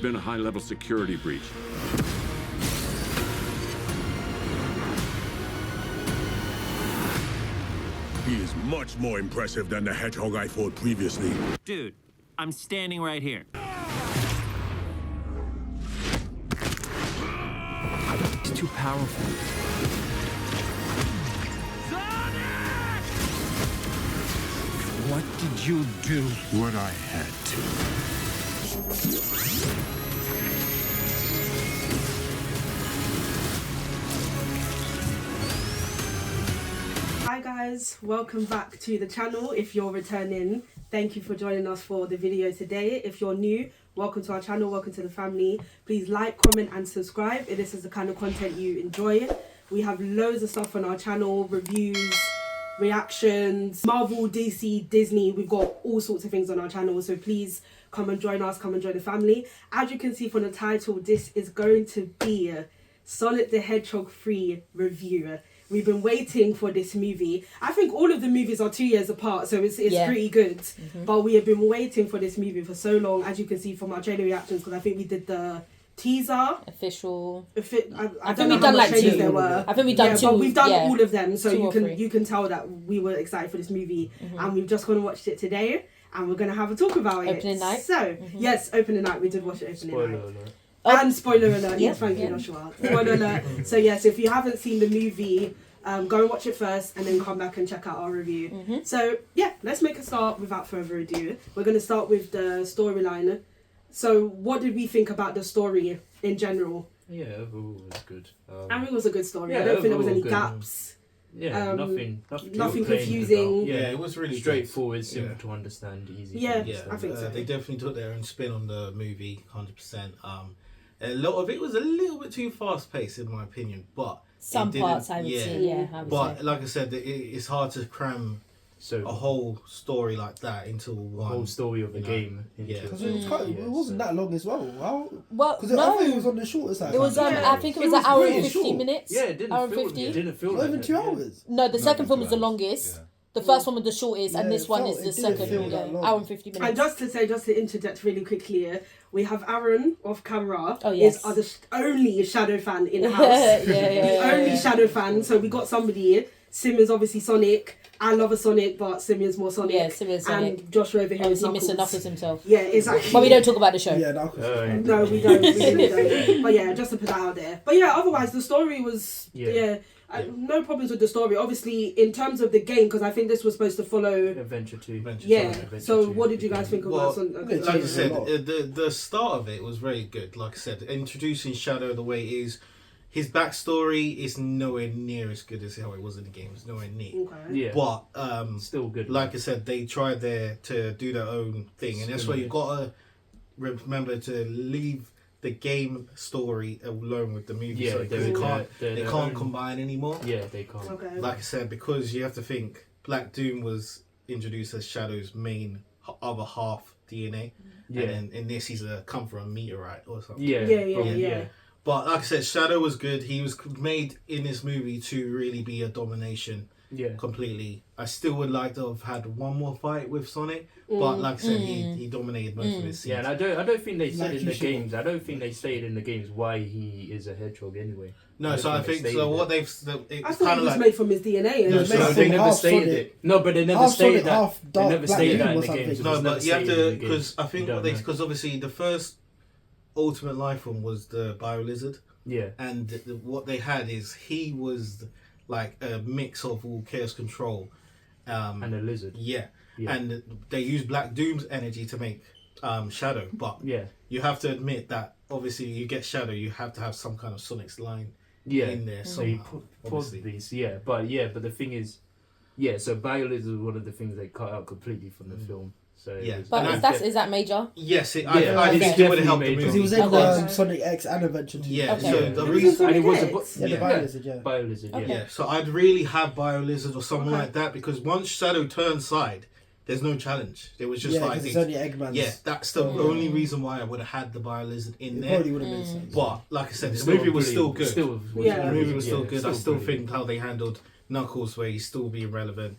been a high-level security breach. He is much more impressive than the Hedgehog I fought previously. Dude, I'm standing right here. He's too powerful. Sonic! What did you do? What I had to. Hi guys, welcome back to the channel. If you're returning, thank you for joining us for the video today. If you're new, welcome to our channel, welcome to the family. Please like, comment and subscribe if this is the kind of content you enjoy. We have loads of stuff on our channel, reviews, reactions, Marvel, DC, Disney. We've got all sorts of things on our channel, so please come and join us, come and join the family. As you can see from the title, this is going to be a Sonic the Hedgehog 3 review. We've been waiting for this movie. I think all of the movies are 2 years apart, so it's pretty good. Mm-hmm. But we have been waiting for this movie for so long, as you can see from our trailer reactions, because I think we did the teaser. Official. I don't know how much trailers there were. I think we've done two. But we've done all of them, so you can tell that we were excited for this movie. Mm-hmm. And we've just gone and watched it today, and we're going to have a talk about it. Opening night? So, yes, opening night. We did watch it opening night. Alert. And spoiler alert. Yes, thank you, Joshua. Spoiler alert. So, yes, if you haven't seen the movie... go and watch it first and then come back and check out our review. Mm-hmm. So yeah, let's make a start without further ado. We're going to start with the storyline. So what did we think about the story in general? Yeah, overall it was good. I think it was a good story. I don't think there was any gaps. Yeah, nothing confusing. Yeah, it was really straightforward, simple to understand, easy. Yeah, I think so. They definitely took their own spin on the movie, 100%. A lot of it was a little bit too fast paced in my opinion, but some parts I would say, But like I said, it's hard to cram a whole story like that into one whole story of a game. Because it wasn't that long as well. Because I think it was on the shorter side. It was. I think it was an hour and 50 minutes. Yeah, it didn't feel not even 2 hours. No, the second film was the longest. Yeah. The first one was the shortest, and this one is the second. Hour and 50 minutes. And just to interject really quickly here, we have Aaron off camera. Oh, yes. Is the only Shadow fan in the house. The only Shadow fan. So we got somebody here. Simeon's obviously Sonic. I love a Sonic, but Simeon's more Sonic. Yeah, Simeon's Sonic. And Joshua over here is Knuckles. Mr. Knuckles himself. Yeah, exactly. But we don't talk about the show. Yeah, Knuckles. No, we don't. We really don't. But yeah, just to put that out there. But yeah, otherwise the story was no problems with the story. Obviously, in terms of the game, because I think this was supposed to follow Adventure 2. So what did you guys think of that? Like I said, the start of it was very good. Like I said, introducing Shadow the way it is. His backstory is nowhere near as good as how it was in the game. It's nowhere near. Okay. Yeah. But still good. Like I said, they tried to do their own thing, and that's why you've got to remember to leave the game story alone with the movie. Yeah, they can't combine anymore. Yeah, they can't. Okay. Like I said, because you have to think Black Doom was introduced as Shadow's main other half DNA. Yeah. And then in this, he's come from a meteorite or something. Yeah. But like I said, Shadow was good. He was made in this movie to really be a domination. Yeah. Completely. I still would like to have had one more fight with Sonic, but like I said, he dominated most of his scenes. Yeah, and I don't think they said in the games. I don't think they stated in the games why he is a hedgehog anyway. No, so I think so. What they've I thought it was made from his DNA. No, so they never stated it. No, but they never stated that. They never stated that in the games. No, but you have to because I think because obviously the first Ultimate Life form was the Bio Lizard. Yeah, and what they had is he was like a mix of all Chaos Control and a lizard. Yeah, and they used Black Doom's energy to make Shadow. But you have to admit that obviously you get Shadow, you have to have some kind of Sonic's line in there. So you put these, but the thing is, so Bio Lizard was one of the things they cut out completely from the film. So but is that major? Yes, I think it would have helped the movie because he was in Sonic X and Adventure 2. Yeah, so the reason and it was the Bio Lizard, Yeah, so I'd really have Bio Lizard or someone like that because once Shadow turned side, there's no challenge. It was just like it's only Eggman. Yeah, that's the only reason why I would have had the Bio Lizard in there. Probably would have made sense. But like I said, the movie was still good. The movie was still good. I still think how they handled Knuckles, where he's still being relevant.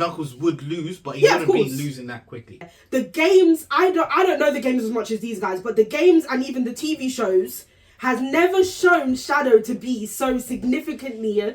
Knuckles would lose, but he Yeah, of wouldn't be course. losing that quickly. The games, I don't know the games as much as these guys, but the games and even the TV shows has never shown Shadow to be so significantly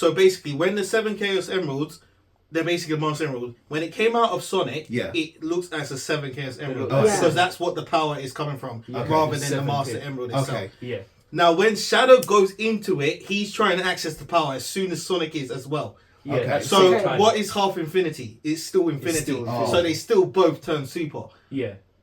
So basically, when the 7 Chaos Emeralds, they're basically a Master Emerald. When it came out of Sonic, it looks as a 7 Chaos Emerald because that's what the power is coming from, rather than the Master Emerald itself. Okay. Yeah. Now, when Shadow goes into it, he's trying to access the power as soon as Sonic is as well. Yeah. Okay. So what is half infinity? It's still infinity. It's still So they still both turn super. Yeah.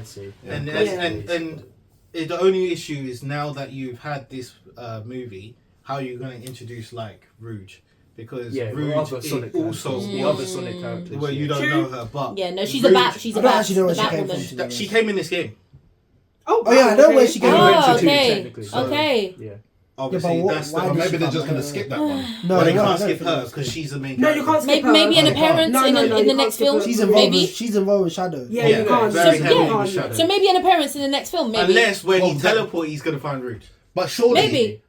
I'd say. And Yeah. and the only issue is now that you've had this movie, how are you going to introduce like Rouge? Because Rouge other Sonic also the other Sonic characters. well, you don't know her, but she's Rouge, a bat. She's a I don't bat. actually know where The she came Batwoman. from. She came in this game. Oh, Oh yeah, I know where she came Oh, from. okay. So- Okay. Yeah. Obviously, Yeah, but that's why the Or did maybe she they're come just back? gonna skip that one. No, But they no, can't I don't skip think her so. because she's the main No, you character. can't skip Maybe her. an appearance No, in no, the you in the can't next skip film. her. She's involved. Maybe. She's involved with Shadow. Yeah, you can't. very So- heavily yeah. with Shadow. So maybe an appearance in the next film. Maybe. Unless when Well, he that- teleport, he's gonna find Rouge. But surely, Maybe.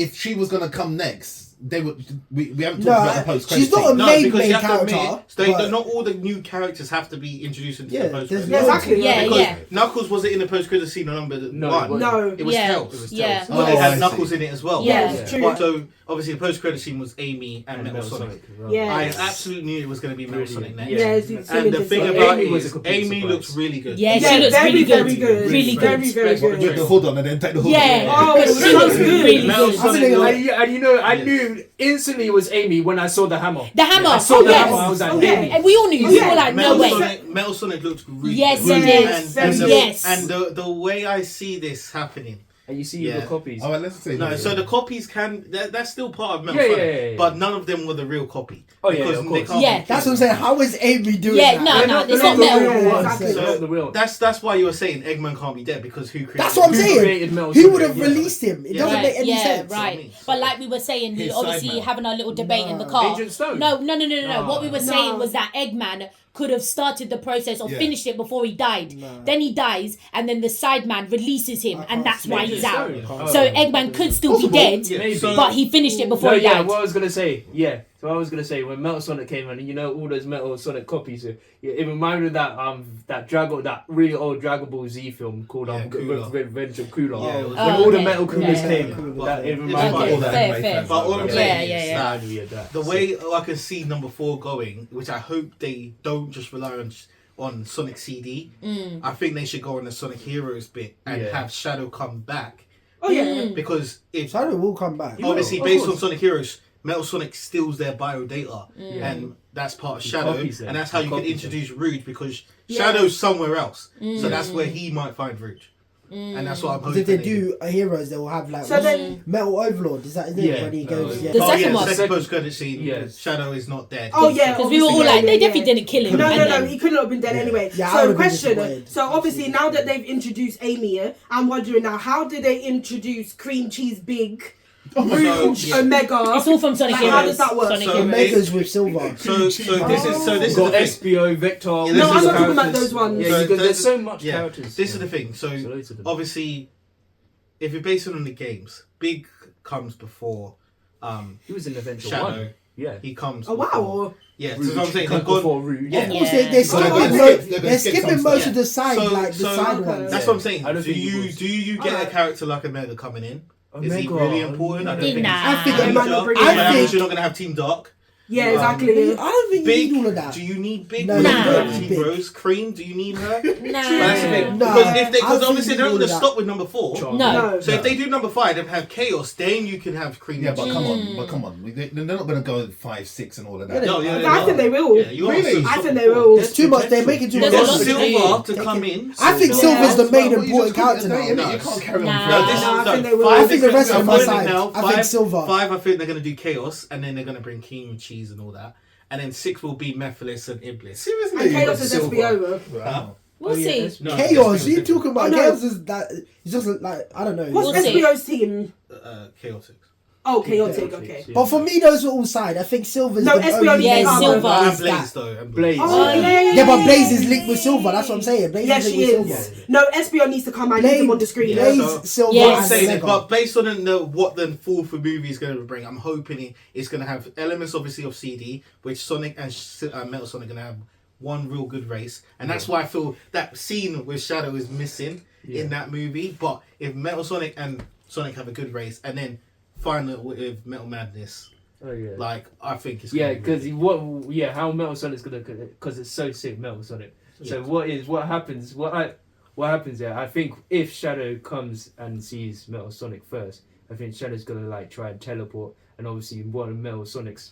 if she was gonna come next, they would. We haven't No, talked about the post. she's not a No, main because you have to character. admit, they, but- not all the new characters have to be introduced into Yeah, the post there's credits. Yeah, exactly. Yeah, Because yeah. Knuckles wasn't in the post credit scene on number No, one. it wasn't. No. It was Yeah. Tails. It was Yeah. Tails. But they Oh, I had see. Knuckles in it as well. Yeah. Yes, true. But, so obviously the post credit scene was Amy and And Metal Sonic. as well. Yeah. I absolutely knew it was going to be Metal Sonic next. Yeah. Yeah, it's And the thing But about Amy it was a is, complete Amy surprise. looks really good. Yeah, Yeah, she looks very, really good. very good. Really Very, good. very With the good. hood on and then take the hood Yeah. off. Oh, She looks really Metal good. Sonic thinking looked- And you know, I knew instantly it was Amy when I saw the hammer. The hammer. I saw Oh, the yes. hammer. I was like, Oh, yeah. Amy. And we all knew. We were like, no way. Metal Sonic looked really Yes, good. it Yes, is. And Yes. and the way I see this happening. And you see Yeah. the copies. All right, let's say No, that. so the copies that's still part of Metal Yeah, Sonic, yeah, yeah, yeah. but none of them were the real copy. Oh, yeah, Because of they course. can't Yeah. be- That's what I'm saying. How is Amy doing Yeah, that? no, They're no, not- it's they're not not the metal. real ones. Exactly. They're not the real. That's why you were saying Eggman can't be dead because who created That's what I'm Who saying. created Metal Who Sonic? would have Yeah. released him? It doesn't make any yeah, sense. right. But like we were saying, His obviously sideman. having our little debate in the No. car. Agent Stone. No. No. What we were No. saying was that Eggman could have started the process or Yeah. finished it before he died. No. Then he dies, and then the sideman releases him, and that's why he's out. Stone. So Eggman could still be dead, Yeah, Maybe. but he finished it before No, he yeah, died. what I was gonna say, So I was gonna say when Metal Sonic came in, you know all those Metal Sonic copies. It reminded me of that really old Dragon Ball Z film called Cooler. Revenge of Cooler. Yeah, it was- when all the okay. Metal Coolers Yeah. came, that it It's reminded fine. me Okay, of that. fair, anime fair. fans. But all I'm Yeah. saying Yeah, is yeah. that Reminded me of that. the way I can see number 4 going, which I hope they don't just rely on Sonic CD. I think they should go on the Sonic Heroes bit and Yeah. have Shadow come back. Oh yeah. Because if Shadow will come back. obviously of based on course. Sonic Heroes, Metal Sonic steals their biodata, and that's part of He Shadow, copies them. and that's how He you can copies introduce Rouge because Yeah. Shadow's somewhere else, so that's where he might find Rouge, and that's what I'm Because hoping. if they they do a Heroes, they will have like So then- Metal Overlord. Is that his name? Yeah. When he goes, yeah. The Oh second yeah, one. the second post-credit scene. Yes. Shadow is not dead. Oh yeah. Because we were all obviously, like, they yeah, definitely yeah. didn't kill him. No, and no, then- no, he couldn't have been dead anyway. Yeah, I So, would've been question. disappointed. So, obviously, now that they've introduced Amy, I'm wondering now, how did they introduce Cream Cheese Big, Rouge, yeah. Omega? It's all from Sonic Like, Heroes. how does that work? Sonic So Heroes. Omega's with Silver. So this is the Got thing. SBO, Vector. No, all I'm these not talking about characters. those ones. Yeah, So you got, there's those- so much Yeah, characters. this is the thing. So So loads of them. obviously, if you base it on the games, Big comes before He was in Adventure Shadow. 1. Yeah. He comes. Oh before- wow. Yeah, so Rouge I'm saying comes they've gone. before Rouge. Yeah. Of course, Yeah. they're So skipping, they're mo- gonna skip they're some skipping stuff. most of the side, So- like the so- side Okay. ones. That's what I'm saying. I don't Do think he you was. do you get a Alright. character like Omega coming in? Is he Omega. really important? I don't think. Nah. I think They might not bring him I back. think- you're not gonna have Team Dark. Yeah, I exactly. I don't think you Big. need all of that. Do you need Big? No, you Nah. don't need Team Big. Rose, Cream. Do you need her? Nah. That's the thing. No, Because I because think obviously you they're not need gonna that. stop with number 4. Charm. No. No. So if they do number 5 and have Chaos, then you can have Cream. Yeah, and but Cheese. come on, They're not going to go 5, 6 and all of that. Yeah, No, yeah, I think they will. Yeah, you Really? also I stop think with they 4. will. It's too much. They're making too much. There's a Got lot to Silver do. to come in. I think so- Silver's the main Well, you important just character can't- now. You can't carry on. Nah. No, this is No, I no, think they will. 5 I think the rest I'm of my putting it side. now, I think 5 Silver. 5, I think they're gonna do Chaos, and then they're gonna bring King Cheese and all that, and then 6 will be Mephiles and Iblis. Seriously? And Chaos is Silver. SBO. Wow. We'll Oh, yeah, see. that's- No, Chaos. You SBO. talking about Oh, no. Chaos? Is that? It's just like I don't know. What's We'll see. SBO's team? Chaotic. Oh, Chaotic. Chaotic, Okay. yeah. But for me, those are all side. I think Silver's No, the SBO only Yeah, name Silver. that And is Blaze that. though. And Blaze. Oh, yeah. Yeah, but Blaze is linked with Silver. That's what I'm saying. Blaze Yeah, is she linked with is. Silver. No, SBO needs to come and use them on the screen. Yeah. Blaze, so- Silver, Yes. I'm and saying it, Omega. but based on what the fourth movie is going to bring, I'm hoping it's going to have elements, obviously, of CD, which Sonic and Metal Sonic are going to have one real good race, and that's why I feel that scene with Shadow is missing in that movie. But if Metal Sonic and Sonic have a good race, and then final with Metal Madness, Oh, yeah. like I think it's Yeah, gonna be because what? Yeah, how Metal Sonic's gonna? Because it's so sick, Metal Sonic. So what happens? What happens there? I think if Shadow comes and sees Metal Sonic first, I think Shadow's gonna like try and teleport, and obviously one of Metal Sonic's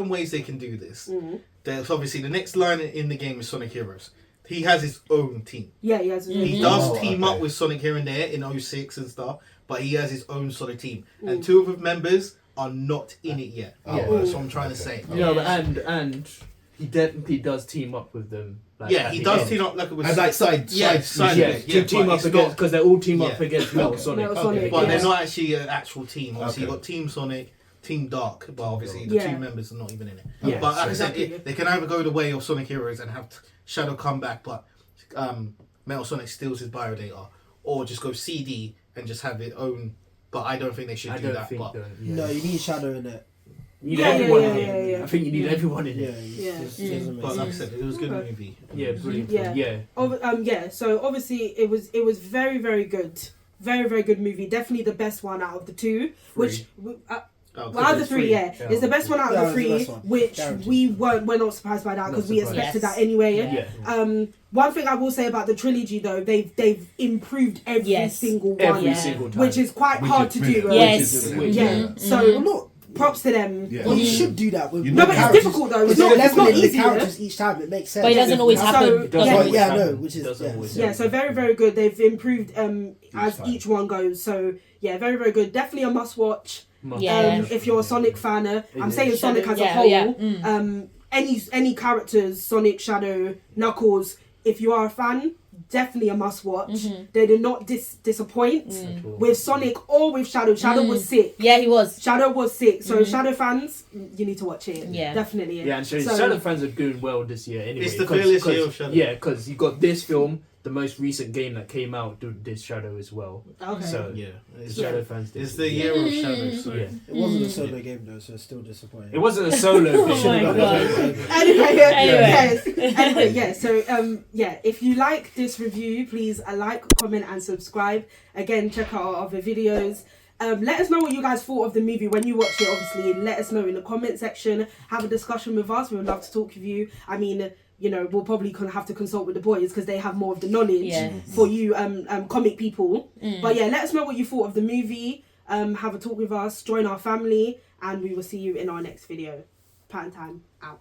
certain ways they can do this. There's obviously the next line in the game is Sonic Heroes. he has his own team. Yeah, he has. He does Oh, team okay. up with Sonic here and there in 06 and stuff, but he has his own solid team. And two of his members are not in it yet. Yeah. That's what I'm trying to say. No, but and he definitely does team up with them. Like, Yeah, at he the does end. team up like it was. As like side Yeah, side. Yeah, yeah, to team but up it's against not- because they're all team up Yeah. against Metal Sonic. Metal Sonic, But yeah. they're not actually an actual team. Obviously, Okay. you've got Team Sonic, Team Dark, but obviously the Yeah. two members are not even in it. Yeah, But like I exactly. said, they can either go the way of Sonic Heroes and have Shadow come back, but Metal Sonic steals his biodata, or just go CD and just have it own. But I don't think they should I do don't that. think. But No, you need Shadow in it. You need Yeah, everyone yeah, in yeah, it. yeah. I think you need everyone in Yeah, it. Yeah. but like I said, it was a good Okay. movie. Yeah, brilliant. Yeah. Yeah. So obviously it was very, very good. Very, very good movie. Definitely the best one out of the two. Which Oh, well, out of the three, yeah, Yeah. it's the best one out Yeah, of the it was the three. best one. Which Guaranteed. we're not surprised by that Not because we surprised. expected Yes. that anyway. Yeah. One thing I will say about the trilogy though, they've improved every Yes. single one, Every Yeah. single time. which is quite hard to do. right? Yes. Yeah. Mm-hmm. So Well, not. props to them. Yeah. Well, you should do that with. You No, know but it's characters- difficult though. It's It's not not leveling the easy. Yeah? characters each time. It makes sense. But it doesn't always So- happen. Doesn't doesn't Yeah, always yeah, happen. no, which is Doesn't yeah. always Yeah, so very, very good. They've improved as time. each one goes. So yeah, very, very good. Definitely a must watch. Yeah. If you're a Sonic fan, I'm is. saying Sonic as a Yeah, whole. yeah. Any characters, Sonic, Shadow, Knuckles. If you are a fan, definitely a must watch. They did not disappoint with Sonic or with Shadow. Shadow was sick. Yeah, he was. Shadow was sick. So Shadow fans, you need to watch it. Yeah. Definitely. Yeah, and Shadow fans are doing well this year anyway. It's the fearless year of Shadow. Yeah, because you got this film, the most recent game that came out, this Shadow as well. Okay. So Yeah, the it's, Shadow fans did. it's the year of Shadow. So Yeah. It wasn't a solo game though, so it's still disappointing. It wasn't a solo Oh game. my god. Anyway, Anyway. yeah. So if you like this review, please like, comment, and subscribe. Again, check out our other videos. Let us know what you guys thought of the movie when you watched it. Obviously, let us know in the comment section. Have a discussion with us. We would love to talk with you. I mean, we'll probably have to consult with the boys because they have more of the knowledge for you comic people. But yeah, let us know what you thought of the movie. Have a talk with us. Join our family, and we will see you in our next video. Patten time out.